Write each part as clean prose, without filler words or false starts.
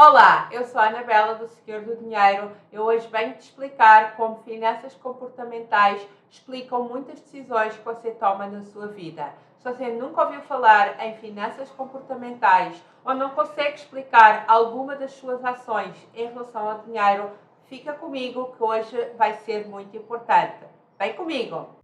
Olá, eu sou a Anabela do Senhor do Dinheiro. Eu hoje venho-te explicar como finanças comportamentais explicam muitas decisões que você toma na sua vida. Se você nunca ouviu falar em finanças comportamentais ou não consegue explicar alguma das suas ações em relação ao dinheiro, fica comigo que hoje vai ser muito importante. Vem comigo!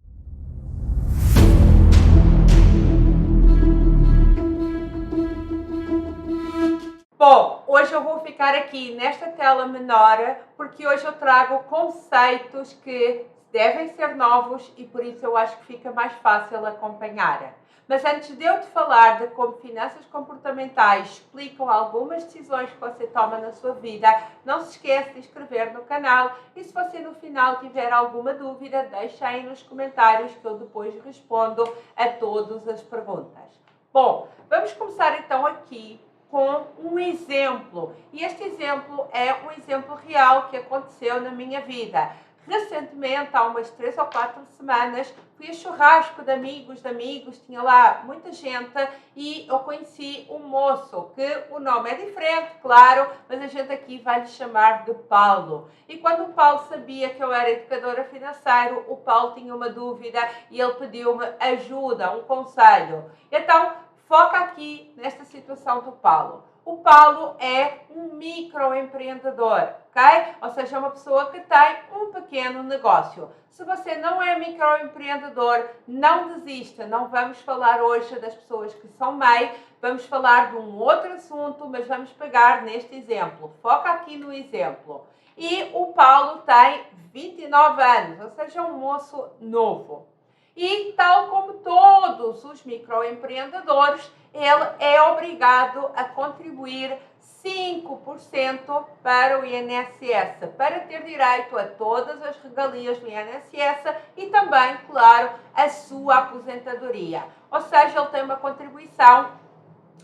Bom, hoje eu vou ficar aqui nesta tela menor porque hoje eu trago conceitos que devem ser novos e por isso eu acho que fica mais fácil acompanhar. Mas antes de eu te falar de como finanças comportamentais explicam algumas decisões que você toma na sua vida, não se esqueça de inscrever no canal e se você no final tiver alguma dúvida, deixa aí nos comentários que eu depois respondo a todas as perguntas. Bom, vamos começar então aqui com um exemplo. E este exemplo é um exemplo real que aconteceu na minha vida. Recentemente, há umas 3 ou 4 semanas, fui a churrasco de amigos, tinha lá muita gente e eu conheci um moço, que o nome é diferente, claro, mas a gente aqui vai lhe chamar de Paulo. E quando o Paulo sabia que eu era educadora financeira, o Paulo tinha uma dúvida e ele pediu-me ajuda, um conselho. Então, foca aqui nesta situação do Paulo. O Paulo é um microempreendedor, ok? Ou seja, uma pessoa que tem um pequeno negócio. Se você não é microempreendedor, não desista. Não vamos falar hoje das pessoas que são MEI, vamos falar de um outro assunto, mas vamos pegar neste exemplo. Foca aqui no exemplo. E o Paulo tem 29 anos, ou seja, um moço novo. E, tal como todos os microempreendedores, ele é obrigado a contribuir 5% para o INSS, para ter direito a todas as regalias do INSS e também, claro, a sua aposentadoria. Ou seja, ele tem uma contribuição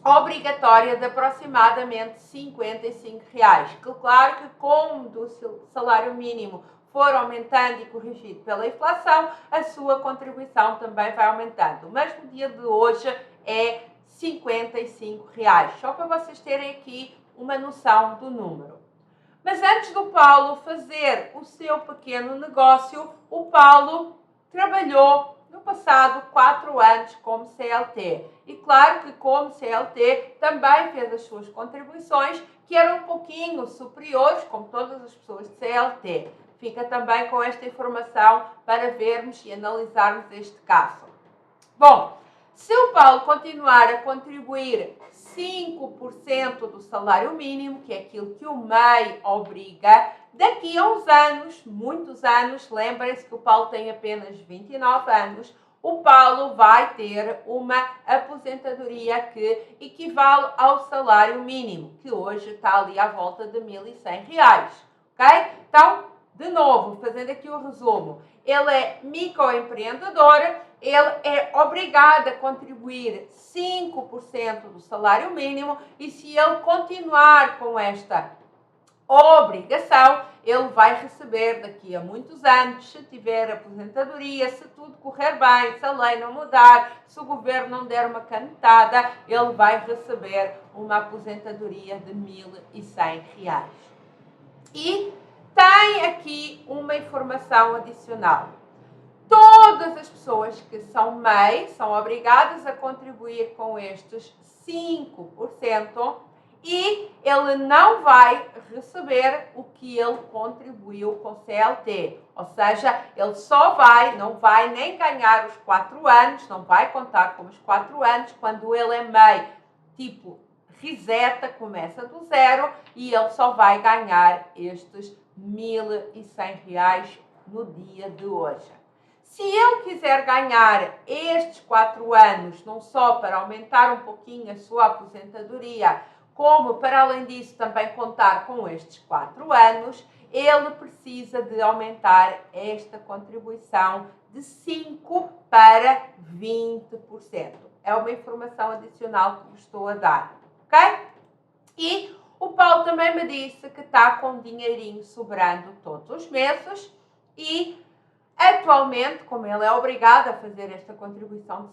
obrigatória de aproximadamente R$55, que claro que como do salário mínimo for aumentando e corrigido pela inflação, a sua contribuição também vai aumentando. Mas no dia de hoje é R$55, só para vocês terem aqui uma noção do número. Mas antes do Paulo fazer o seu pequeno negócio, o Paulo trabalhou no passado 4 anos como CLT. E claro que como CLT também fez as suas contribuições, que eram um pouquinho superiores, como todas as pessoas de CLT. Fica também com esta informação para vermos e analisarmos este caso. Bom, se o Paulo continuar a contribuir 5% do salário mínimo, que é aquilo que o MEI obriga, daqui a uns anos, muitos anos, lembrem-se que o Paulo tem apenas 29 anos, o Paulo vai ter uma aposentadoria que equivale ao salário mínimo, que hoje está ali à volta de R$1.100, ok? Então, de novo, fazendo aqui o resumo, ele é microempreendedor, ele é obrigado a contribuir 5% do salário mínimo e se ele continuar com esta obrigação, ele vai receber daqui a muitos anos, se tiver aposentadoria, se tudo correr bem, se a lei não mudar, se o governo não der uma canetada, ele vai receber uma aposentadoria de R$1.100. E tem aqui uma informação adicional. Todas as pessoas que são MEI são obrigadas a contribuir com estes 5% e ele não vai receber o que ele contribuiu com CLT. Ou seja, ele não vai nem ganhar os 4 anos, não vai contar como os 4 anos, quando ele é MEI, tipo reseta, começa do zero e ele só vai ganhar estes R$1.100 no dia de hoje. Se ele quiser ganhar estes 4 anos, não só para aumentar um pouquinho a sua aposentadoria, como para além disso também contar com estes 4 anos, ele precisa de aumentar esta contribuição de 5% para 20%. É uma informação adicional que vos estou a dar, ok? E o Paulo também me disse que está com um dinheirinho sobrando todos os meses e atualmente, como ele é obrigado a fazer esta contribuição de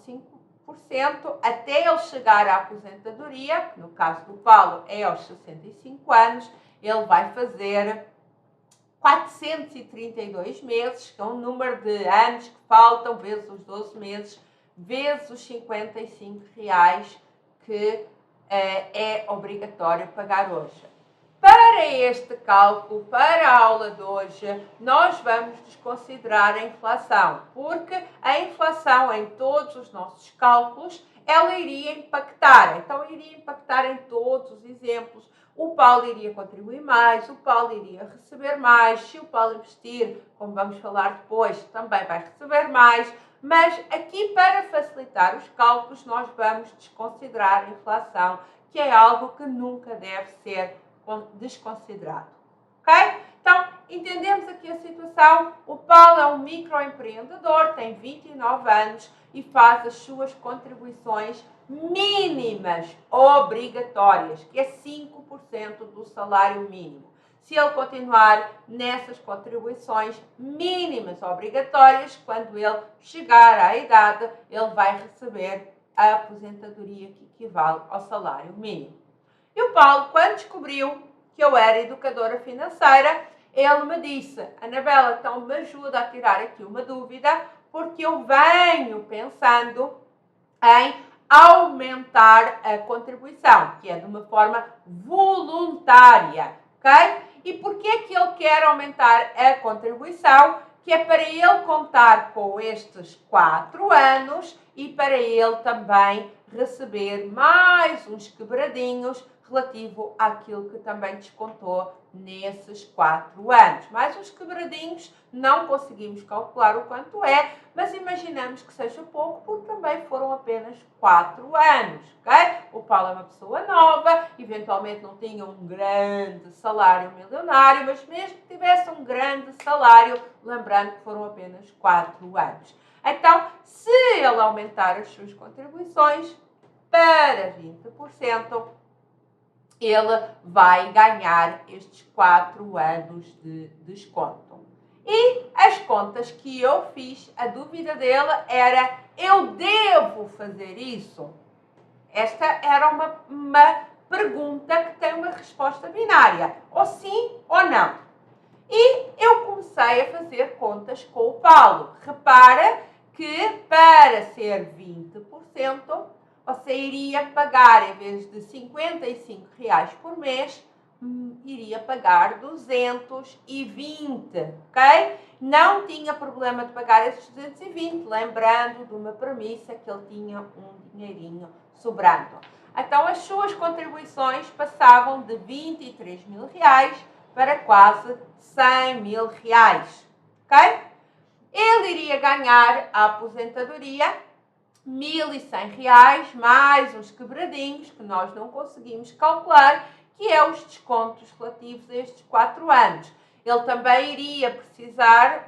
até ele chegar à aposentadoria, que no caso do Paulo é aos 65 anos, ele vai fazer 432 meses, que é o número de anos que faltam, vezes os 12 meses, vezes os 55 reais que é obrigatório pagar hoje. Para este cálculo, para a aula de hoje, nós vamos desconsiderar a inflação, porque a inflação em todos os nossos cálculos, ela iria impactar. Então, iria impactar em todos os exemplos. O Paulo iria contribuir mais, o Paulo iria receber mais. Se o Paulo investir, como vamos falar depois, também vai receber mais. Mas aqui, para facilitar os cálculos, nós vamos desconsiderar a inflação, que é algo que nunca deve ser desconsiderado. Ok? Então, entendemos aqui a situação. O Paulo é um microempreendedor, tem 29 anos e faz as suas contribuições mínimas obrigatórias, que é 5% do salário mínimo. Se ele continuar nessas contribuições mínimas obrigatórias, quando ele chegar à idade, ele vai receber a aposentadoria que equivale ao salário mínimo. E o Paulo, quando descobriu que eu era educadora financeira, ele me disse: Anabela, então me ajuda a tirar aqui uma dúvida, porque eu venho pensando em aumentar a contribuição, que é de uma forma voluntária, ok? E por que é que ele quer aumentar a contribuição? Que é para ele contar com estes 4 anos e para ele também receber mais uns quebradinhos relativo àquilo que também descontou nesses 4 anos. Mais uns quebradinhos, não conseguimos calcular o quanto é, mas imaginamos que seja pouco, porque também foram apenas 4 anos, ok? O Paulo é uma pessoa nova, eventualmente não tinha um grande salário milionário, mas mesmo que tivesse um grande salário, lembrando que foram apenas 4 anos. Então, se ele aumentar as suas contribuições para 20%, ele vai ganhar estes 4 anos de desconto. E as contas que eu fiz, a dúvida dele era: eu devo fazer isso? Esta era uma pergunta que tem uma resposta binária, ou sim ou não. E eu comecei a fazer contas com o Paulo. Repara que para ser 20%, você iria pagar, em vez de 55 reais por mês, iria pagar 220, ok? Não tinha problema de pagar esses 220, lembrando de uma premissa que ele tinha um dinheirinho sobrando. Então, as suas contribuições passavam de 23 mil reais para quase 100 mil reais, ok? Ele iria ganhar a aposentadoria 1.100 reais, mais uns quebradinhos que nós não conseguimos calcular, que é os descontos relativos a estes 4 anos. Ele também iria precisar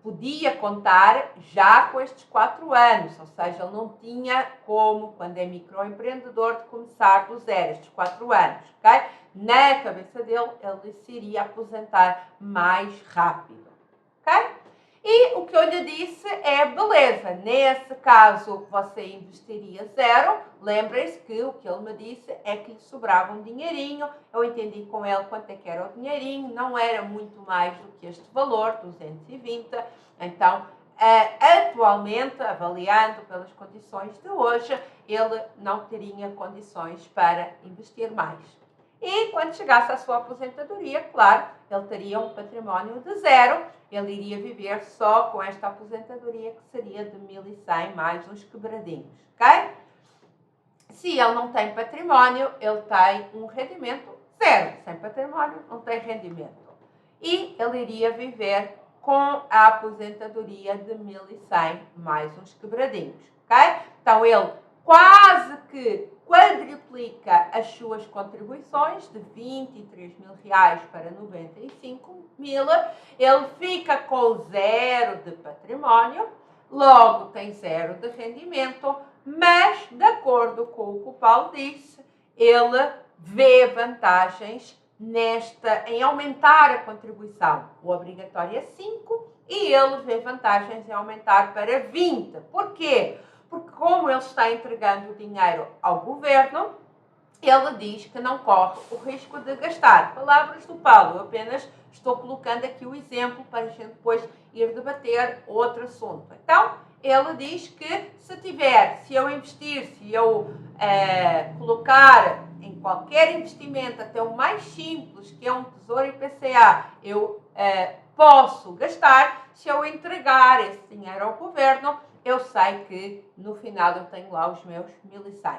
podia contar já com estes 4 anos, ou seja, ele não tinha como, quando é microempreendedor, de começar do zero, estes 4 anos, ok? Na cabeça dele, ele se iria aposentar mais rápido, ok? E o que eu lhe disse é, beleza, nesse caso você investiria 0. Lembrem-se que o que ele me disse é que lhe sobrava um dinheirinho. Eu entendi com ele quanto é que era o dinheirinho, não era muito mais do que este valor, 220. Então, atualmente, avaliando pelas condições de hoje, ele não teria condições para investir mais. E quando chegasse à sua aposentadoria, claro, ele teria um património de 0, ele iria viver só com esta aposentadoria, que seria de 1.100 mais uns quebradinhos, ok? Se ele não tem património, ele tem um rendimento 0. Sem património, não tem rendimento. E ele iria viver com a aposentadoria de 1.100 mais uns quebradinhos, ok? Então, ele quase que quadriplica as suas contribuições de 23 mil reais para 95 mil, ele fica com 0 de património, logo tem 0 de rendimento, mas, de acordo com o que o Paulo disse, ele vê vantagens em aumentar a contribuição. O obrigatório é 5 e ele vê vantagens em aumentar para 20. Por quê? porque como ele está entregando o dinheiro ao governo, ele diz que não corre o risco de gastar. Palavras do Paulo, eu apenas estou colocando aqui o exemplo para a gente depois ir debater outro assunto. Então, ele diz que se eu investir, se eu colocar em qualquer investimento, até o mais simples, que é um tesouro IPCA, eu posso gastar. Se eu entregar esse dinheiro ao governo, eu sei que no final eu tenho lá os meus 1.100.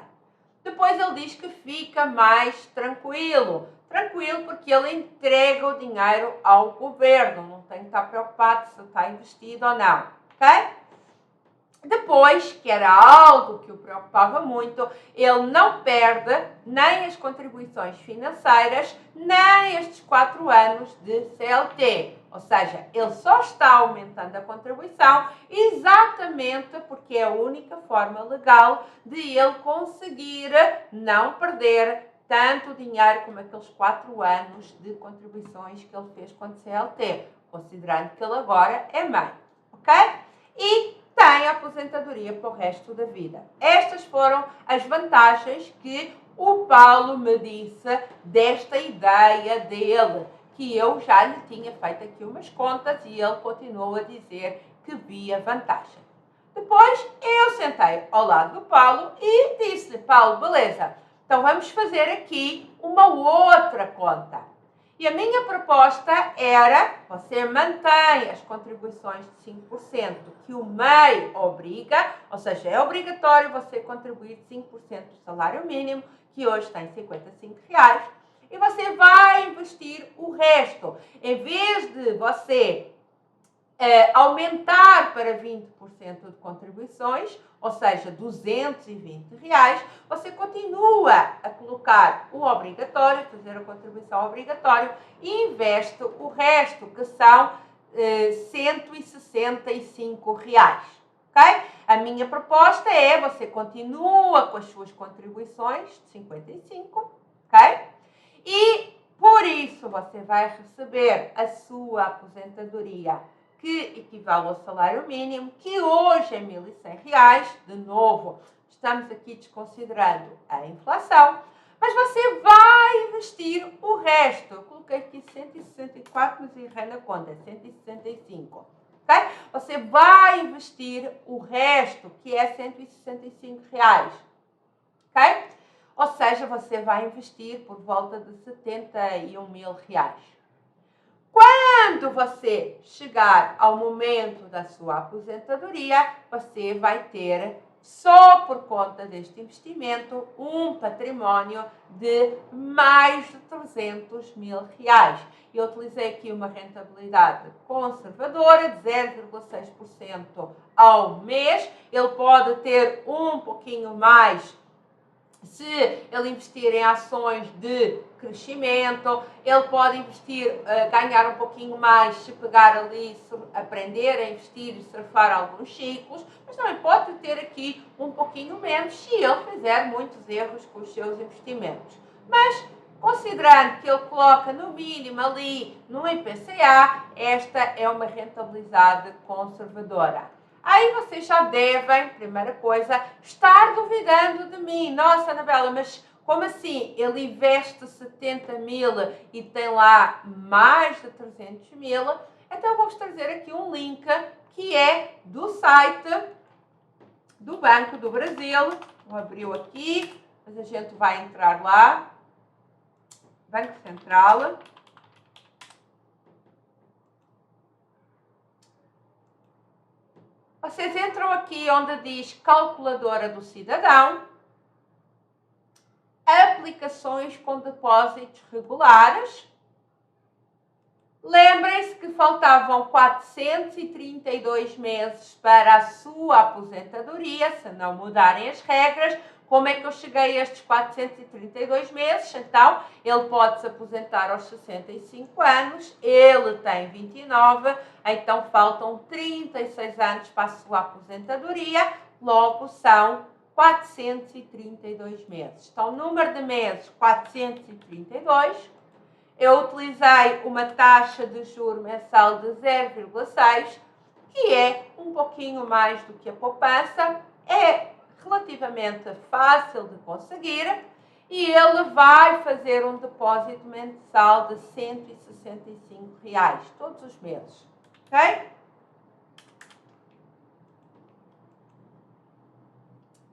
Depois ele diz que fica mais tranquilo. Tranquilo porque ele entrega o dinheiro ao governo. Não tem que estar preocupado se está investido ou não. Ok? Depois, que era algo que o preocupava muito, ele não perde nem as contribuições financeiras, nem estes 4 anos de CLT. Ou seja, ele só está aumentando a contribuição exatamente porque é a única forma legal de ele conseguir não perder tanto dinheiro como aqueles 4 anos de contribuições que ele fez com o CLT, considerando que ele agora é mãe. Ok? E tem a aposentadoria para o resto da vida. Estas foram as vantagens que o Paulo me disse desta ideia dele, que eu já lhe tinha feito aqui umas contas e ele continuou a dizer que via vantagem. Depois eu sentei ao lado do Paulo e disse-lhe: Paulo, beleza, então vamos fazer aqui uma outra conta. E a minha proposta era, você mantém as contribuições de 5% que o MEI obriga, ou seja, é obrigatório você contribuir 5% do salário mínimo, que hoje está em R$55, e você vai investir o resto. Em vez de você aumentar para 20% de contribuições, ou seja, R$220, você continua a colocar o obrigatório, fazer a contribuição obrigatória e investe o resto, que são R$165. Ok? A minha proposta é, você continua com as suas contribuições de 55, ok? E por isso você vai receber a sua aposentadoria, que equivale ao salário mínimo, que hoje é R$1.100. De novo, estamos aqui desconsiderando a inflação, mas você vai investir o resto. Eu coloquei aqui 164, mas errei na conta, é 165. Okay? Você vai investir o resto, que é R$165. Ok? Ou seja, você vai investir por volta de R$71.000. Quando você chegar ao momento da sua aposentadoria, você vai ter, só por conta deste investimento, um património de mais de R$300.000. Eu utilizei aqui uma rentabilidade conservadora de 0,6% ao mês. Ele pode ter um pouquinho mais se ele investir em ações de crescimento. Ele pode investir, ganhar um pouquinho mais se pegar ali, aprender a investir e surfar alguns ciclos, mas também pode ter aqui um pouquinho menos se ele fizer muitos erros com os seus investimentos. Mas, considerando que ele coloca no mínimo ali no IPCA, esta é uma rentabilidade conservadora. Aí vocês já devem, primeira coisa, estar duvidando de mim. Nossa, Anabela, mas como assim? Ele investe 70.000 e tem lá mais de 300.000? Então eu vou-vos trazer aqui um link que é do site do Banco do Brasil. Vou abrir aqui, mas a gente vai entrar lá. Banco Central. Vocês entram aqui onde diz Calculadora do Cidadão, aplicações com depósitos regulares. Lembrem-se que faltavam 432 meses para a sua aposentadoria, se não mudarem as regras. Como é que eu cheguei a estes 432 meses? Então, ele pode se aposentar aos 65 anos, ele tem 29, então faltam 36 anos para a sua aposentadoria, logo são 432 meses. Então, número de meses, 432. Eu utilizei uma taxa de juros mensal de 0,6, que é um pouquinho mais do que a poupança. é relativamente fácil de conseguir e ele vai fazer um depósito mensal de R$165 todos os meses, ok?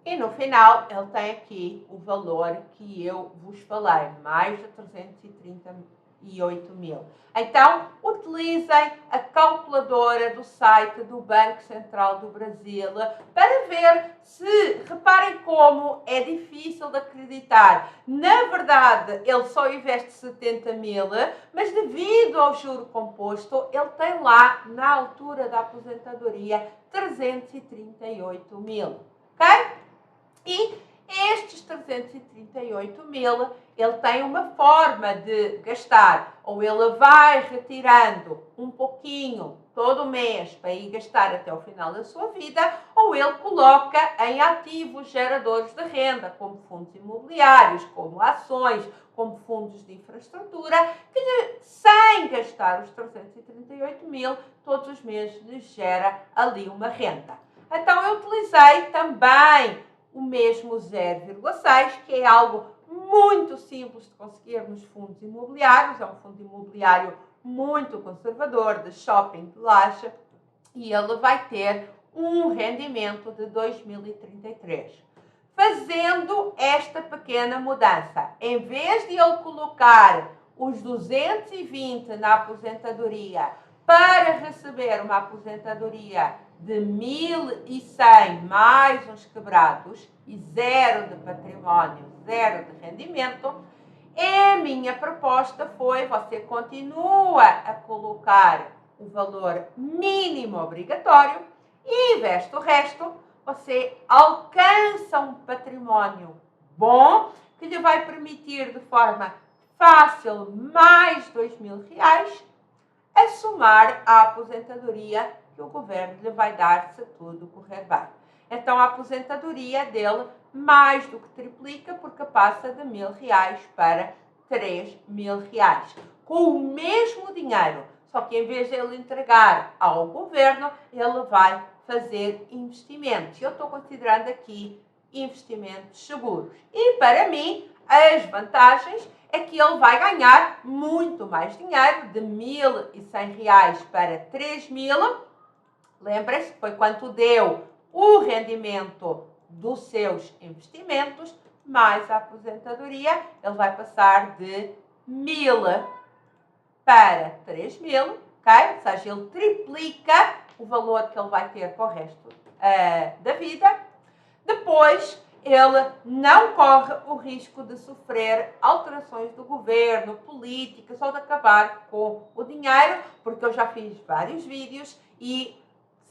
E no final ele tem aqui o valor que eu vos falei, mais de 338 mil. Então, utilizem a calculadora do site do Banco Central do Brasil para ver se, reparem como é difícil de acreditar. Na verdade, ele só investe 70 mil, mas devido ao juro composto, ele tem lá, na altura da aposentadoria, 338 mil. Ok? E estes 338 mil, ele tem uma forma de gastar. Ou ele vai retirando um pouquinho todo mês para ir gastar até o final da sua vida, ou ele coloca em ativos geradores de renda, como fundos imobiliários, como ações, como fundos de infraestrutura, que sem gastar os 338 mil, todos os meses lhe gera ali uma renda. Então eu utilizei também o mesmo 0,6, que é algo muito simples de conseguir nos fundos imobiliários. É um fundo imobiliário muito conservador, de shopping de laje, e ele vai ter um rendimento de 2033. Fazendo esta pequena mudança, em vez de ele colocar os 220 na aposentadoria para receber uma aposentadoria de 1.100 mais uns quebrados e zero de património, zero de rendimento, a minha proposta foi: você continua a colocar o valor mínimo obrigatório e investe o resto, você alcança um património bom que lhe vai permitir de forma fácil mais R$2.000 a somar a aposentadoria que o governo lhe vai dar se tudo correr bem. Então a aposentadoria dele mais do que triplica, porque passa de R$1.000 para R$3.000. Com o mesmo dinheiro, só que em vez de ele entregar ao governo, ele vai fazer investimentos. Eu estou considerando aqui investimentos seguros. E para mim, as vantagens é que ele vai ganhar muito mais dinheiro, de R$1.100 para R$3.000. Lembrem-se, foi quanto deu o rendimento dos seus investimentos, mais a aposentadoria. Ele vai passar de 1.000 para 3.000, ok? Ou seja, ele triplica o valor que ele vai ter para o resto da vida. Depois, ele não corre o risco de sofrer alterações do governo, políticas ou de acabar com o dinheiro, porque eu já fiz vários vídeos e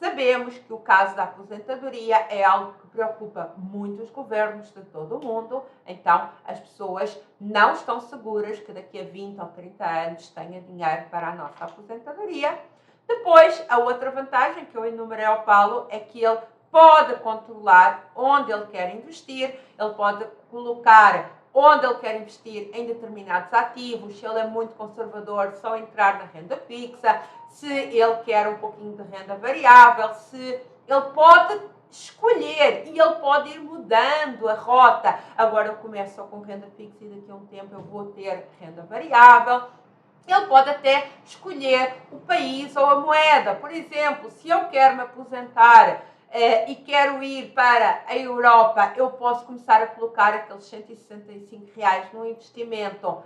sabemos que o caso da aposentadoria é algo que preocupa muitos governos de todo o mundo. Então, as pessoas não estão seguras que daqui a 20 ou 30 anos tenha dinheiro para a nossa aposentadoria. Depois, a outra vantagem que eu enumerei ao Paulo é que ele pode controlar onde ele quer investir, ele pode colocar onde ele quer investir em determinados ativos. Se ele é muito conservador, só entrar na renda fixa. Se ele quer um pouquinho de renda variável, se ele pode escolher e ele pode ir mudando a rota. Agora eu começo só com renda fixa e daqui a um tempo eu vou ter renda variável. Ele pode até escolher o país ou a moeda. Por exemplo, se eu quero me aposentar e quero ir para a Europa, eu posso começar a colocar aqueles R$165 no investimento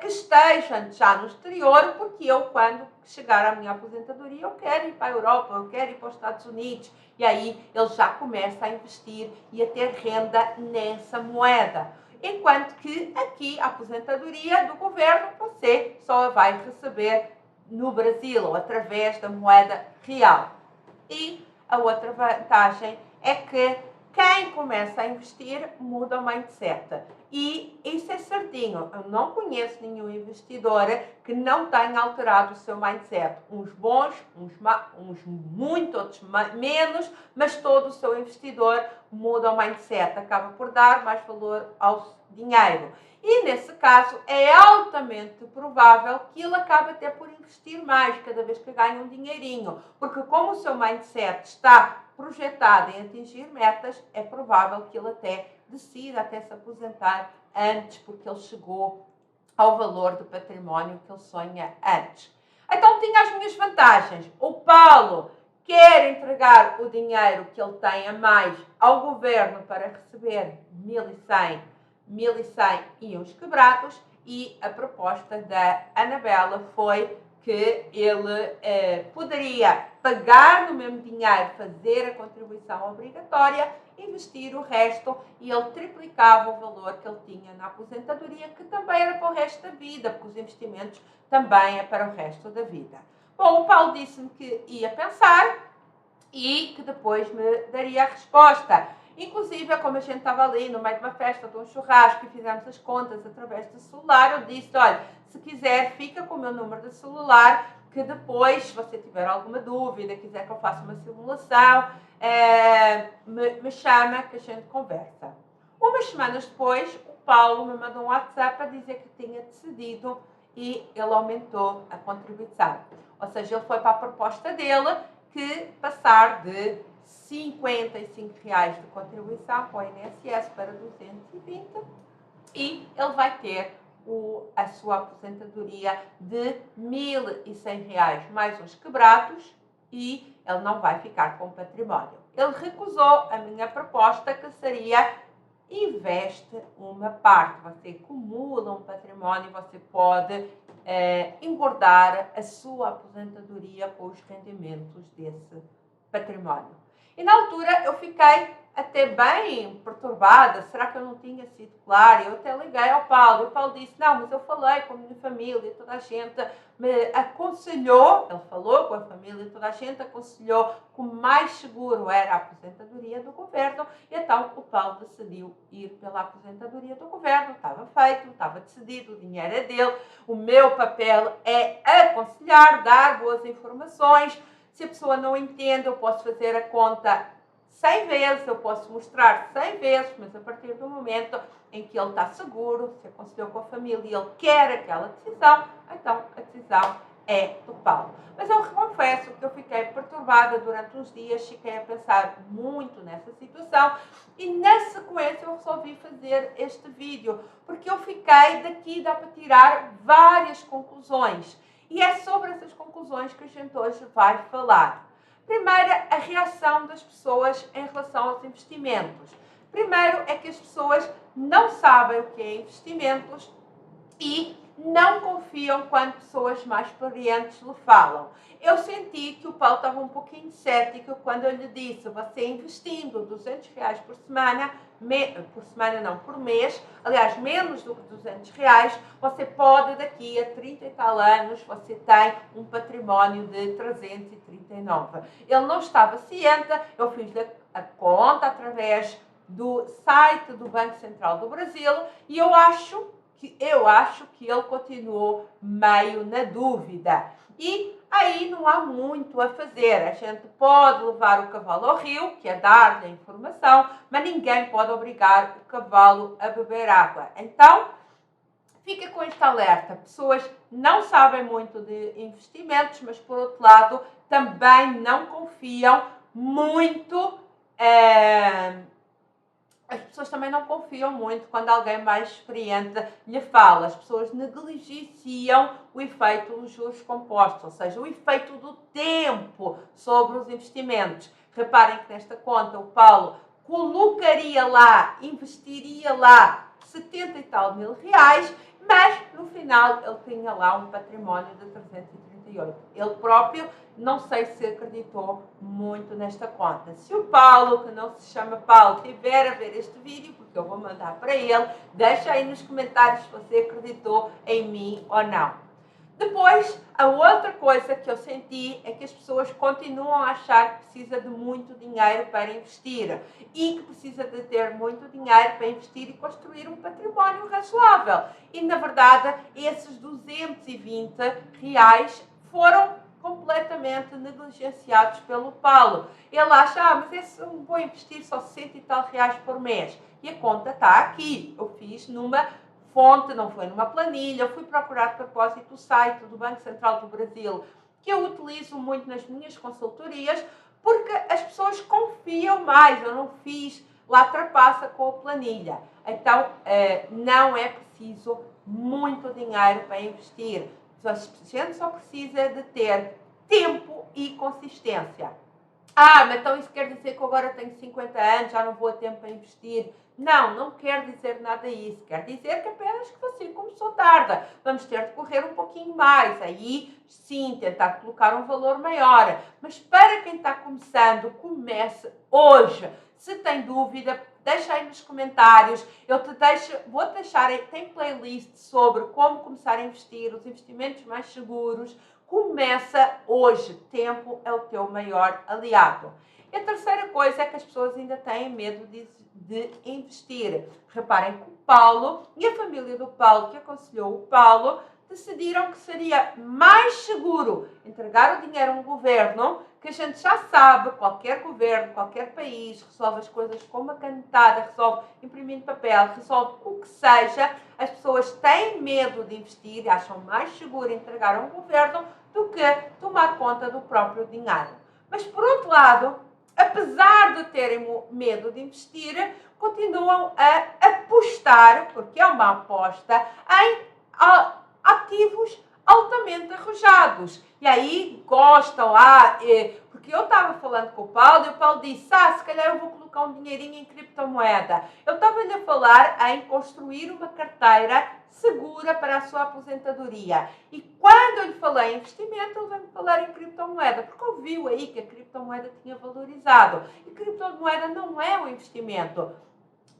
que esteja já no exterior, porque eu, quando chegar à minha aposentadoria, eu quero ir para a Europa, eu quero ir para os Estados Unidos, e aí ele já começa a investir e a ter renda nessa moeda. Enquanto que aqui a aposentadoria do governo você só vai receber no Brasil ou através da moeda real. E a outra vantagem é que quem começa a investir muda o mindset. E isso é certinho. Eu não conheço nenhum investidor que não tenha alterado o seu mindset. Uns bons, uns muito, outros menos, mas todo o seu investidor muda o mindset. Acaba por dar mais valor aos dinheiro. E, nesse caso, é altamente provável que ele acabe até por investir mais cada vez que ganha um dinheirinho. Porque como o seu mindset está projetado em atingir metas, é provável que ele até decida até se aposentar antes, porque ele chegou ao valor do património que ele sonha antes. Então, tinha as minhas vantagens. O Paulo quer entregar o dinheiro que ele tem a mais ao governo para receber 1.100 e uns quebrados, e a proposta da Anabela foi que ele poderia pagar no mesmo dinheiro, fazer a contribuição obrigatória, investir o resto, e ele triplicava o valor que ele tinha na aposentadoria, que também era para o resto da vida, porque os investimentos também é para o resto da vida. Bom, o Paulo disse-me que ia pensar e que depois me daria a resposta. Inclusive, como a gente estava ali no meio de uma festa, de um churrasco, e fizemos as contas através do celular, eu disse, olha, se quiser, fica com o meu número de celular, que depois, se você tiver alguma dúvida, quiser que eu faça uma simulação, me chama que a gente conversa. Umas semanas depois, o Paulo me mandou um WhatsApp a dizer que tinha decidido e ele aumentou a contribuição. Ou seja, ele foi para a proposta dele, que passar de R$55 de contribuição para o INSS para 220, e ele vai ter a sua aposentadoria de R$1.100 mais uns quebrados, e ele não vai ficar com património. Ele recusou a minha proposta, que seria: investe uma parte, você acumula um património, você pode engordar a sua aposentadoria com os rendimentos desse património. E na altura eu fiquei até bem perturbada. Será que eu não tinha sido clara? Eu até liguei ao Paulo, e o Paulo disse, não, mas eu falei com a minha família, toda a gente me aconselhou, ele falou com a família, toda a gente aconselhou que o mais seguro era a aposentadoria do governo, e então o Paulo decidiu ir pela aposentadoria do governo. Estava feito, estava decidido, o dinheiro é dele, o meu papel é aconselhar, dar boas informações. Se a pessoa não entende, eu posso fazer a conta 100 vezes, eu posso mostrar 100 vezes, mas a partir do momento em que ele está seguro, se aconselhou com a família e ele quer aquela decisão, então a decisão é do Paulo. Mas eu confesso que eu fiquei perturbada durante uns dias, fiquei a pensar muito nessa situação, e na sequência eu resolvi fazer este vídeo, porque eu fiquei daqui, dá para tirar várias conclusões. E é sobre essas conclusões que a gente hoje vai falar. Primeiro, a reação das pessoas em relação aos investimentos. Primeiro é que as pessoas não sabem o que é investimentos e não confiam quando pessoas mais experientes lhe falam. Eu senti que o Paulo estava um pouquinho cético quando eu lhe disse, você investindo R$200 por semana, por mês, aliás, menos do que R$200, você pode, daqui a 30 e tal anos, você tem um património de 339. Ele não estava ciente, eu fiz-lhe a conta através do site do Banco Central do Brasil, e eu acho que ele continuou meio na dúvida. E aí não há muito a fazer. A gente pode levar o cavalo ao rio, que é dar-lhe a informação, mas ninguém pode obrigar o cavalo a beber água. Então, fica com este alerta. Pessoas não sabem muito de investimentos, mas por outro lado, também não confiam muito. As pessoas também não confiam muito quando alguém mais experiente lhe fala. As pessoas negligenciam o efeito dos juros compostos, ou seja, o efeito do tempo sobre os investimentos. Reparem que nesta conta o Paulo colocaria lá, investiria lá 70 e tal mil reais, mas no final ele tinha lá um património de 338. Ele próprio, não sei se acreditou muito nesta conta. Se o Paulo, que não se chama Paulo, tiver a ver este vídeo, porque eu vou mandar para ele, deixa aí nos comentários se você acreditou em mim ou não. Depois, a outra coisa que eu senti é que as pessoas continuam a achar que precisa de muito dinheiro para investir e que precisa de ter muito dinheiro para investir e construir um património razoável. E, na verdade, esses 220 reais foram completamente negligenciados pelo Paulo. Ele acha, mas vou investir só 100 e tal reais por mês. E a conta está aqui. Eu fiz numa fonte, não foi numa planilha. Eu fui procurar de propósito o site do Banco Central do Brasil, que eu utilizo muito nas minhas consultorias, porque as pessoas confiam mais. Eu não fiz lá trapaça com a planilha. Então, não é preciso muito dinheiro para investir. A gente só precisa de ter tempo e consistência. Mas então isso quer dizer que agora tenho 50 anos, já não vou a tempo para investir. Não, não quer dizer nada isso. Quer dizer que apenas que você começou tarde. Vamos ter de correr um pouquinho mais. Aí, sim, tentar colocar um valor maior. Mas para quem está começando, comece hoje. Se tem dúvida, deixa aí nos comentários. Vou deixar aí, tem playlist sobre como começar a investir, os investimentos mais seguros. Começa hoje. Tempo é o teu maior aliado. E a terceira coisa é que as pessoas ainda têm medo de investir. Reparem que o Paulo e a família do Paulo, que aconselhou o Paulo, decidiram que seria mais seguro entregar o dinheiro a um governo, que a gente já sabe, qualquer governo, qualquer país, resolve as coisas com uma canetada, resolve imprimindo papel, resolve o que seja. As pessoas têm medo de investir e acham mais seguro entregar a um governo do que tomar conta do próprio dinheiro. Mas, por outro lado, apesar de terem medo de investir, continuam a apostar, porque é uma aposta, em ativos altamente arrojados. E aí gostam lá, porque eu estava falando com o Paulo e o Paulo disse, se calhar eu vou colocar um dinheirinho em criptomoeda. Eu estava-lhe a falar em construir uma carteira segura para a sua aposentadoria. E quando eu lhe falei em investimento, ele veio-me falar em criptomoeda, porque ouviu aí que a criptomoeda tinha valorizado. E criptomoeda não é um investimento.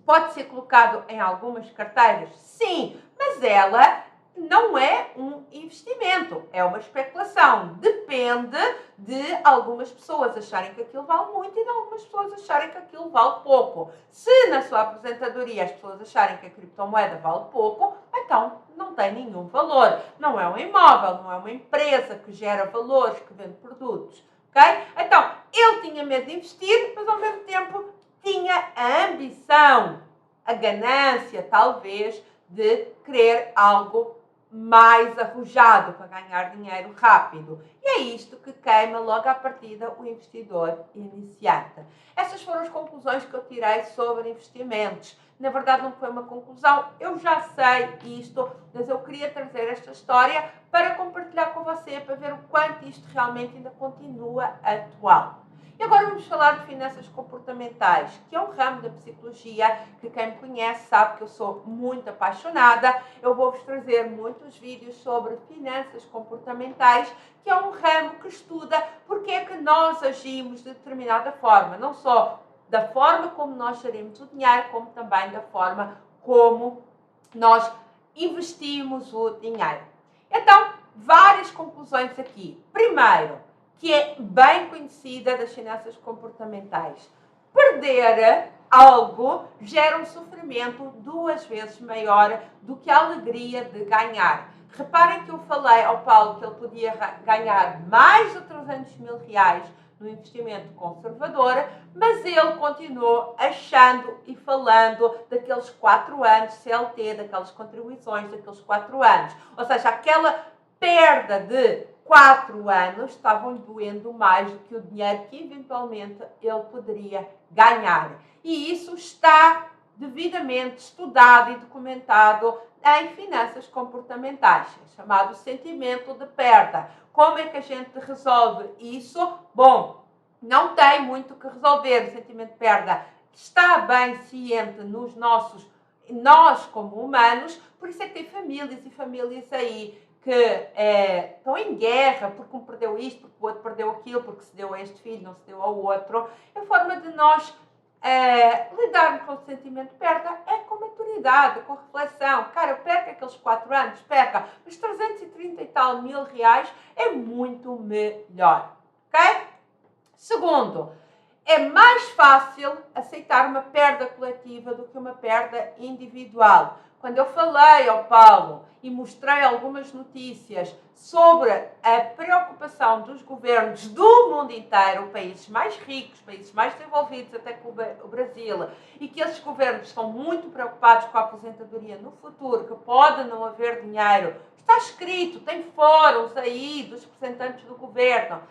Pode ser colocado em algumas carteiras? Sim, mas ela não é um investimento, é uma especulação. Depende de algumas pessoas acharem que aquilo vale muito e de algumas pessoas acharem que aquilo vale pouco. Se na sua aposentadoria as pessoas acharem que a criptomoeda vale pouco, então não tem nenhum valor. Não é um imóvel, não é uma empresa que gera valores, que vende produtos. Okay? Então, ele tinha medo de investir, mas ao mesmo tempo tinha a ambição, a ganância, talvez, de querer algo mais arrojado para ganhar dinheiro rápido. E é isto que queima logo à partida o investidor iniciante. Essas foram as conclusões que eu tirei sobre investimentos. Na verdade não foi uma conclusão, eu já sei isto, mas eu queria trazer esta história para compartilhar com você, para ver o quanto isto realmente ainda continua atual. E agora vamos falar de finanças comportamentais, que é um ramo da psicologia que quem me conhece sabe que eu sou muito apaixonada. Eu vou-vos trazer muitos vídeos sobre finanças comportamentais, que é um ramo que estuda porque é que nós agimos de determinada forma, não só da forma como nós gerimos o dinheiro, como também da forma como nós investimos o dinheiro. Então, várias conclusões aqui. Primeiro, que é bem conhecida das finanças comportamentais. Perder algo gera um sofrimento 2 vezes maior do que a alegria de ganhar. Reparem que eu falei ao Paulo que ele podia ganhar mais de 300 mil reais no investimento conservador, mas ele continuou achando e falando daqueles 4 anos CLT, daquelas contribuições daqueles 4 anos. Ou seja, aquela perda de 4 anos estavam doendo mais do que o dinheiro que eventualmente ele poderia ganhar. E isso está devidamente estudado e documentado em finanças comportamentais, chamado sentimento de perda. Como é que a gente resolve isso? Bom, não tem muito o que resolver. O sentimento de perda está bem ciente nós como humanos, por isso é que tem famílias e famílias aí que estão em guerra, porque um perdeu isto, porque o outro perdeu aquilo, porque se deu a este filho, não se deu ao outro. A forma de nós lidarmos com o sentimento de perda é com maturidade, com reflexão. Cara, perca aqueles 4 anos, perca. Os 330 e tal mil reais é muito melhor. Ok? Segundo, é mais fácil aceitar uma perda coletiva do que uma perda individual. quando eu falei ao Paulo e mostrei algumas notícias sobre a preocupação dos governos do mundo inteiro, países mais ricos, países mais desenvolvidos, até que o Brasil, e que esses governos estão muito preocupados com a aposentadoria no futuro, que pode não haver dinheiro, está escrito, tem fóruns aí dos representantes do governo,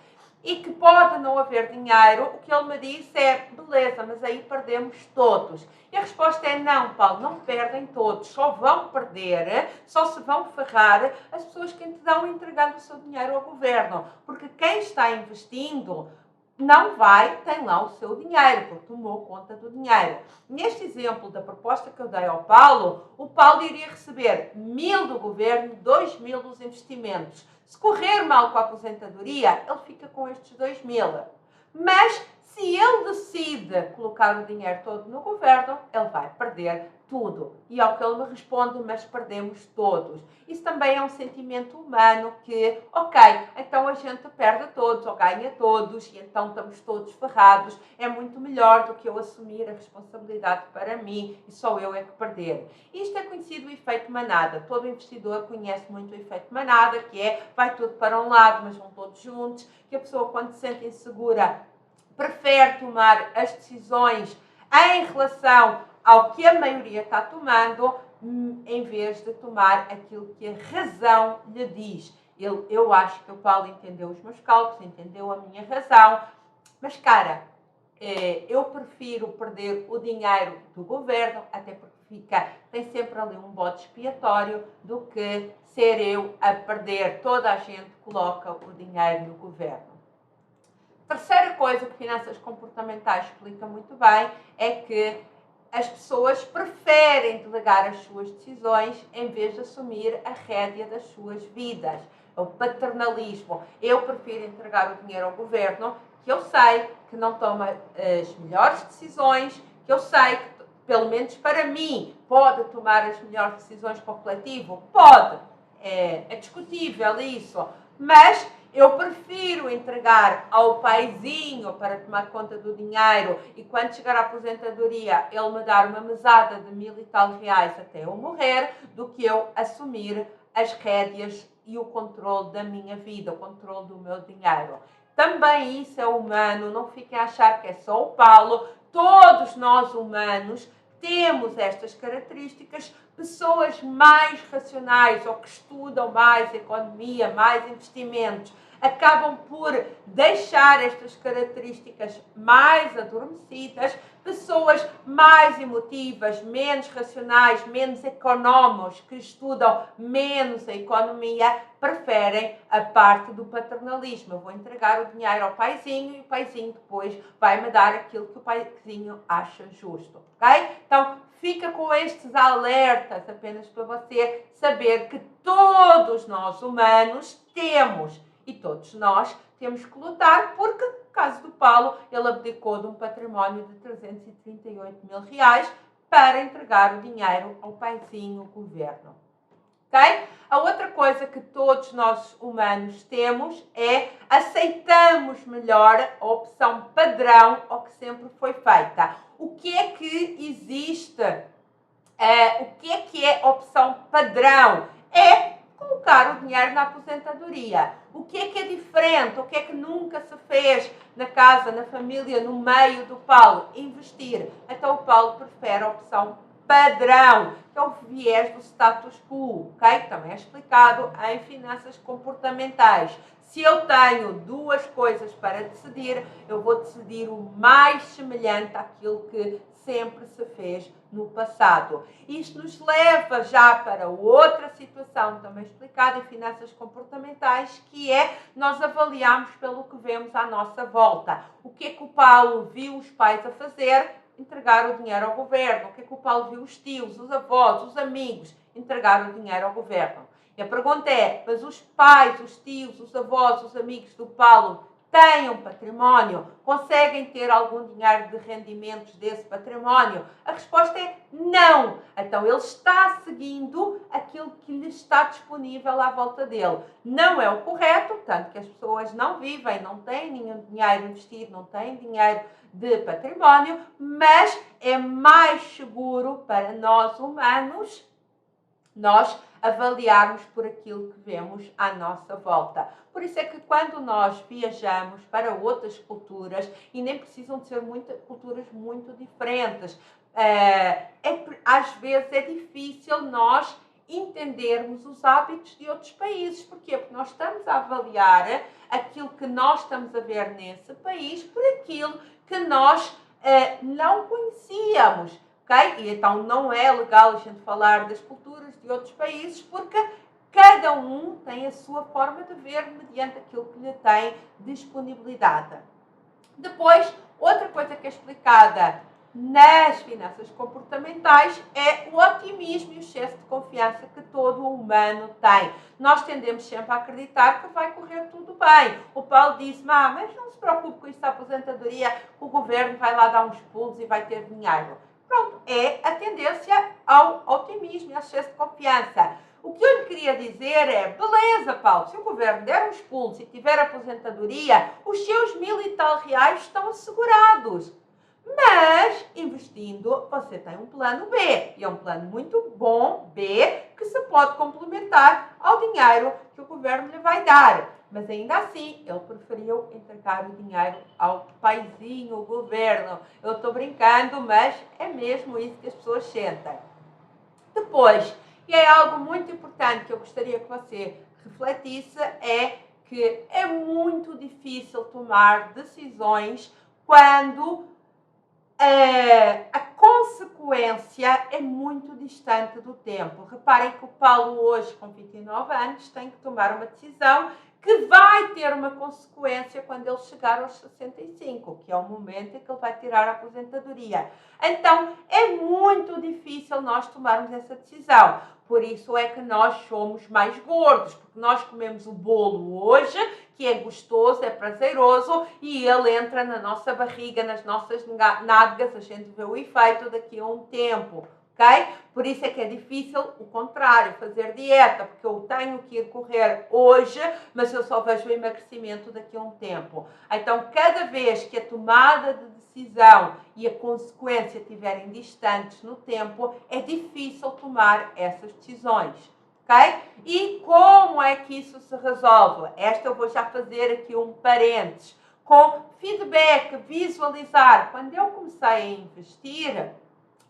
e que pode não haver dinheiro, o que ele me disse é, beleza, mas aí perdemos todos. E a resposta é não, Paulo, não perdem todos, só vão perder, só se vão ferrar as pessoas que estão entregando o seu dinheiro ao governo. Porque quem está investindo não vai, tem lá o seu dinheiro, porque tomou conta do dinheiro. Neste exemplo da proposta que eu dei ao Paulo, o Paulo iria receber 1.000 do governo, 2.000 dos investimentos. Se correr mal com a aposentadoria, ele fica com estes 2.000. Mas se ele decide colocar o dinheiro todo no governo, ele vai perder tudo. E ao que ele me responde, mas perdemos todos. Isso também é um sentimento humano que, ok, então a gente perde todos ou ganha todos e então estamos todos ferrados. É muito melhor do que eu assumir a responsabilidade para mim e só eu é que perder. Isto é conhecido o efeito manada. Todo investidor conhece muito o efeito manada, que é, vai tudo para um lado, mas vão todos juntos, que a pessoa quando se sente insegura prefere tomar as decisões em relação ao que a maioria está tomando, em vez de tomar aquilo que a razão lhe diz. Eu acho que o Paulo entendeu os meus cálculos, entendeu a minha razão, mas cara, eu prefiro perder o dinheiro do governo, até porque tem sempre ali um bode expiatório, do que ser eu a perder. Toda a gente coloca o dinheiro no governo. Terceira coisa que Finanças Comportamentais explica muito bem é que as pessoas preferem delegar as suas decisões em vez de assumir a rédea das suas vidas. O paternalismo. Eu prefiro entregar o dinheiro ao governo, que eu sei que não toma as melhores decisões, que eu sei que, pelo menos para mim, pode tomar as melhores decisões para o coletivo? Pode. É discutível isso. Mas eu prefiro entregar ao paizinho para tomar conta do dinheiro e quando chegar à aposentadoria ele me dar uma mesada de 1.000 e tal reais até eu morrer, do que eu assumir as rédeas e o controle da minha vida, o controle do meu dinheiro. Também isso é humano, não fiquem a achar que é só o Paulo. Todos nós humanos temos estas características. Pessoas mais racionais ou que estudam mais economia, mais investimentos, acabam por deixar estas características mais adormecidas. Pessoas mais emotivas, menos racionais, menos económicos, que estudam menos a economia, preferem a parte do paternalismo. Eu vou entregar o dinheiro ao paizinho e o paizinho depois vai-me dar aquilo que o paizinho acha justo, ok? Então, fica com estes alertas apenas para você saber que todos nós humanos temos, e todos nós temos que lutar, porque, no caso do Paulo, ele abdicou de um património de 338 mil reais para entregar o dinheiro ao paizinho governo. Okay? A outra coisa que todos nós humanos temos é aceitamos melhor a opção padrão ao que sempre foi feita. O que é que existe? O que é opção padrão? É colocar o dinheiro na aposentadoria. O que é diferente? O que é que nunca se fez na casa, na família, no meio do Paulo? Investir. Então o Paulo prefere a opção padrão, que é o viés do status quo, ok? Também é explicado em Finanças Comportamentais. Se eu tenho duas coisas para decidir, eu vou decidir o mais semelhante àquilo que sempre se fez no passado. Isto nos leva já para outra situação também explicada em Finanças Comportamentais, que é nós avaliamos pelo que vemos à nossa volta. O que é que o Paulo viu os pais a fazer? Entregar o dinheiro ao governo. O que é que o Paulo viu os tios, os avós, os amigos? Entregar o dinheiro ao governo. E a pergunta é, mas os pais, os tios, os avós, os amigos do Paulo têm um património? Conseguem ter algum dinheiro de rendimentos desse património? A resposta é não. Então ele está seguindo aquilo que lhe está disponível à volta dele. Não é o correto, tanto que as pessoas não vivem, não têm nenhum dinheiro investido, não têm dinheiro de património, mas é mais seguro para nós humanos nós avaliarmos por aquilo que vemos à nossa volta. Por isso é que quando nós viajamos para outras culturas, e nem precisam de ser culturas muito diferentes, às vezes é difícil nós entendermos os hábitos de outros países. Porquê? Porque nós estamos a avaliar aquilo que nós estamos a ver nesse país por aquilo que nós não conhecíamos. Okay? E então não é legal a gente falar das culturas de outros países porque cada um tem a sua forma de ver mediante aquilo que lhe tem disponibilidade. Depois, outra coisa que é explicada nas finanças comportamentais é o otimismo e o excesso de confiança que todo humano tem. Nós tendemos sempre a acreditar que vai correr tudo bem. O Paulo disse, mas não se preocupe com isso da aposentadoria, o governo vai lá dar uns pulos e vai ter dinheiro. Pronto, é a tendência ao otimismo e ao excesso de confiança. O que eu lhe queria dizer é, beleza, Paulo, se o governo der uns pulos e tiver aposentadoria, os seus 1000 e tal reais estão assegurados. Mas, investindo, você tem um plano B. E é um plano muito bom, B, que se pode complementar ao dinheiro que o governo lhe vai dar. Mas ainda assim, ele preferiu entregar o dinheiro ao paizinho, o governo. Eu estou brincando, mas é mesmo isso que as pessoas sentem. Depois, e é algo muito importante que eu gostaria que você refletisse, é que é muito difícil tomar decisões quando a consequência é muito distante do tempo. Reparem que o Paulo hoje, com 29 anos, tem que tomar uma decisão que vai ter uma consequência quando ele chegar aos 65, que é o momento em que ele vai tirar a aposentadoria. Então, é muito difícil nós tomarmos essa decisão. Por isso é que nós somos mais gordos, porque nós comemos o bolo hoje, que é gostoso, é prazeroso, e ele entra na nossa barriga, nas nossas nádegas, a gente vê o efeito daqui a um tempo. Okay? Por isso é que é difícil o contrário, fazer dieta, porque eu tenho que ir correr hoje, mas eu só vejo o emagrecimento daqui a um tempo. Então, cada vez que a tomada de decisão e a consequência estiverem distantes no tempo, é difícil tomar essas decisões. Okay? E como é que isso se resolve? Esta eu vou já fazer aqui um parênteses. Com feedback, visualizar. Quando eu comecei a investir,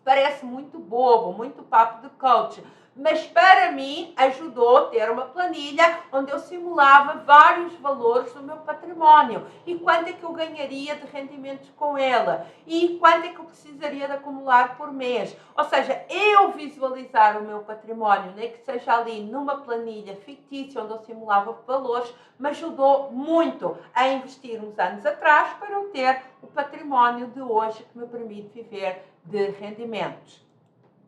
parece muito bobo, muito papo de coach, mas para mim ajudou a ter uma planilha onde eu simulava vários valores do meu património e quanto é que eu ganharia de rendimentos com ela e quanto é que eu precisaria de acumular por mês. Ou seja, eu visualizar o meu património, nem que seja ali numa planilha fictícia onde eu simulava valores, me ajudou muito a investir uns anos atrás para eu ter o património de hoje que me permite viver de rendimentos.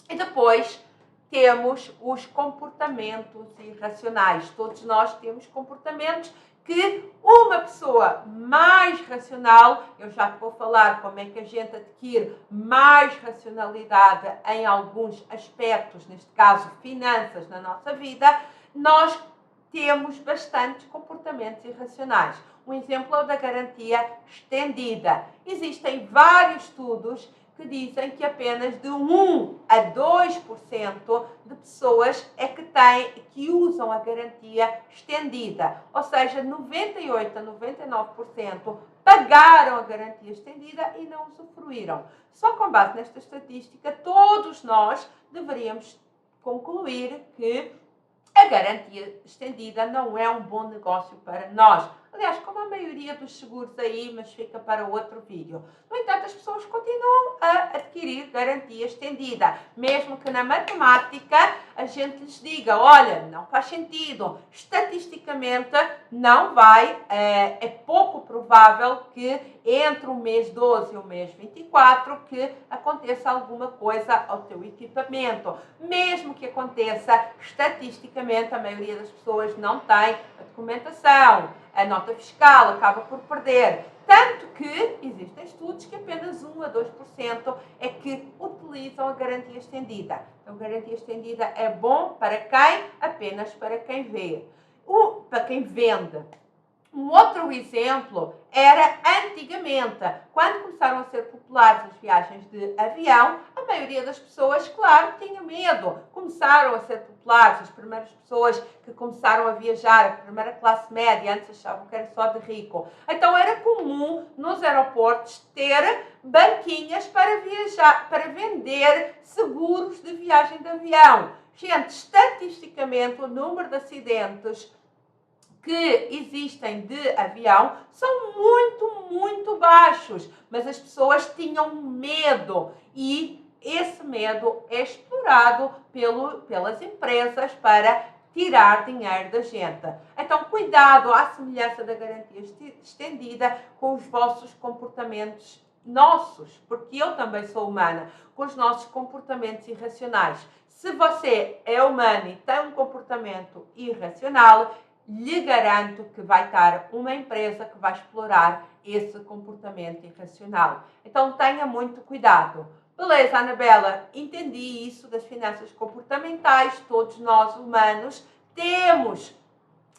E depois temos os comportamentos irracionais. Todos nós temos comportamentos que uma pessoa mais racional, eu já te vou falar como é que a gente adquire mais racionalidade em alguns aspectos, neste caso finanças na nossa vida, nós temos bastantes comportamentos irracionais. Um exemplo é o da garantia estendida. Existem vários estudos que dizem que apenas de 1 a 2% de pessoas é que usam a garantia estendida. Ou seja, 98 a 99% pagaram a garantia estendida e não usufruíram. Só com base nesta estatística, todos nós deveríamos concluir que a garantia estendida não é um bom negócio para nós. Aliás, como a maioria dos seguros aí, mas fica para outro vídeo. No entanto, as pessoas continuam a adquirir garantia estendida. Mesmo que na matemática a gente lhes diga, olha, não faz sentido. Estatisticamente não vai, é pouco provável que entre o mês 12 e o mês 24 que aconteça alguma coisa ao teu equipamento. Mesmo que aconteça, estatisticamente a maioria das pessoas não tem a documentação, a nota fiscal, acaba por perder. Tanto que existem estudos que apenas 1 a 2% é que utilizam a garantia estendida. Então, a garantia estendida é bom para quem? Apenas para quem vê. Para quem vende. Um outro exemplo era antigamente, quando começaram a ser populares as viagens de avião, a maioria das pessoas, claro, tinha medo. começaram a ser populares, as primeiras pessoas que começaram a viajar, a primeira classe média, antes achavam que era só de rico. Então era comum nos aeroportos ter banquinhas para viajar, para vender seguros de viagem de avião. Gente, estatisticamente o número de acidentes que existem de avião são muito baixos, mas as pessoas tinham medo e esse medo é explorado pelas empresas para tirar dinheiro da gente. Então, cuidado, à semelhança da garantia estendida, com os vossos comportamentos nossos, porque eu também sou humana, com os nossos comportamentos irracionais. Se você é humano e tem um comportamento irracional, lhe garanto que vai estar uma empresa que vai explorar esse comportamento irracional. Então tenha muito cuidado. Beleza, Anabela, entendi isso das finanças comportamentais. Todos nós humanos temos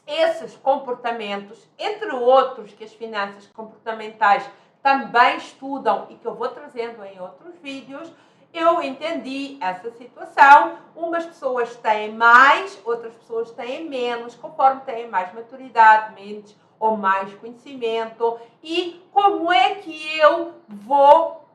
esses comportamentos, entre outros que as finanças comportamentais também estudam e que eu vou trazendo em outros vídeos. Eu entendi essa situação. Umas pessoas têm mais, outras pessoas têm menos, conforme têm mais maturidade, mente ou mais conhecimento. E como é que eu vou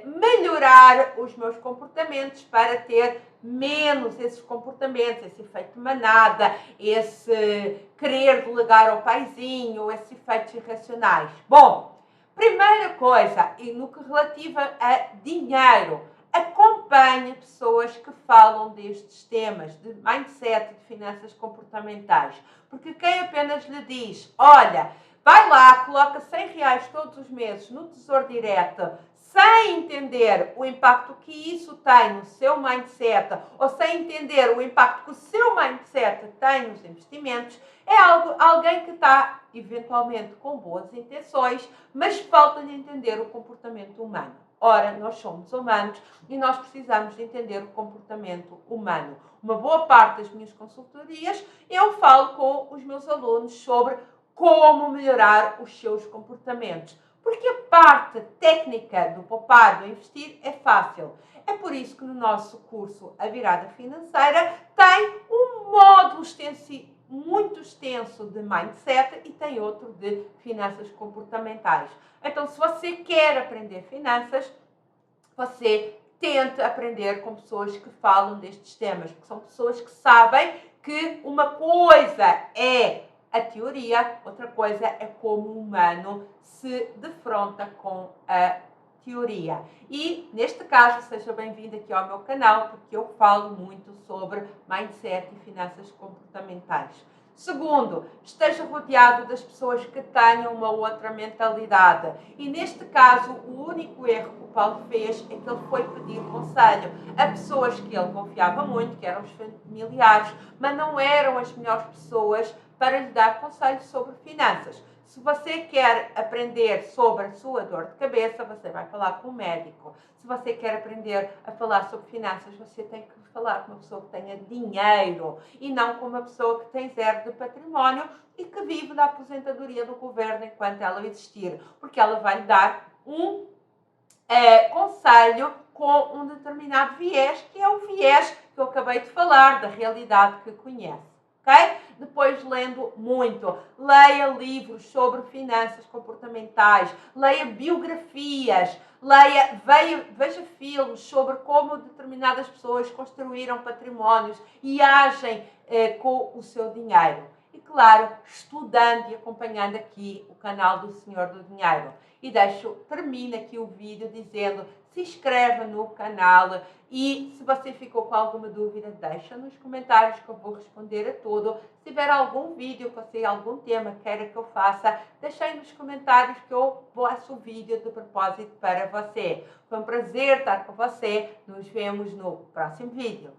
melhorar os meus comportamentos para ter menos esses comportamentos, esse efeito manada, esse querer delegar ao paizinho, esses efeitos irracionais? Bom, primeira coisa, e no que relativa a dinheiro, acompanhe pessoas que falam destes temas de mindset, de finanças comportamentais. Porque quem apenas lhe diz, olha, vai lá, coloca 100 reais todos os meses no Tesouro Direto, sem entender o impacto que isso tem no seu mindset, ou sem entender o impacto que o seu mindset tem nos investimentos, é alguém que está, eventualmente, com boas intenções, mas falta de entender o comportamento humano. Ora, nós somos humanos e nós precisamos de entender o comportamento humano. Uma boa parte das minhas consultorias, eu falo com os meus alunos sobre como melhorar os seus comportamentos. Porque a parte técnica do poupar, do investir, é fácil. É por isso que no nosso curso A Virada Financeira tem um módulo muito extenso de mindset e tem outro de finanças comportamentais. Então, se você quer aprender finanças, você tente aprender com pessoas que falam destes temas, porque são pessoas que sabem que uma coisa é a teoria, outra coisa é como o humano se defronta com a teoria. E, neste caso, seja bem-vindo aqui ao meu canal, porque eu falo muito sobre mindset e finanças comportamentais. Segundo, esteja rodeado das pessoas que tenham uma outra mentalidade. E, neste caso, o único erro que o Paulo fez é que ele foi pedir conselho a pessoas que ele confiava muito, que eram os familiares, mas não eram as melhores pessoas para lhe dar conselhos sobre finanças. Se você quer aprender sobre a sua dor de cabeça, você vai falar com um médico. Se você quer aprender a falar sobre finanças, você tem que falar com uma pessoa que tenha dinheiro e não com uma pessoa que tem zero de património e que vive da aposentadoria do governo enquanto ela existir, porque ela vai lhe dar um conselho com um determinado viés, que é o viés que eu acabei de falar, da realidade que conhece. Okay? Depois, lendo muito, leia livros sobre finanças comportamentais, leia biografias, veja filmes sobre como determinadas pessoas construíram patrimónios e agem com o seu dinheiro. E, claro, estudando e acompanhando aqui o canal do Senhor do Dinheiro. E termino aqui o vídeo dizendo, se inscreva no canal e se você ficou com alguma dúvida, deixa nos comentários que eu vou responder a tudo. Se tiver algum vídeo que você, algum tema queira que eu faça, deixe aí nos comentários que eu faço o vídeo de propósito para você. Foi um prazer estar com você. Nos vemos no próximo vídeo.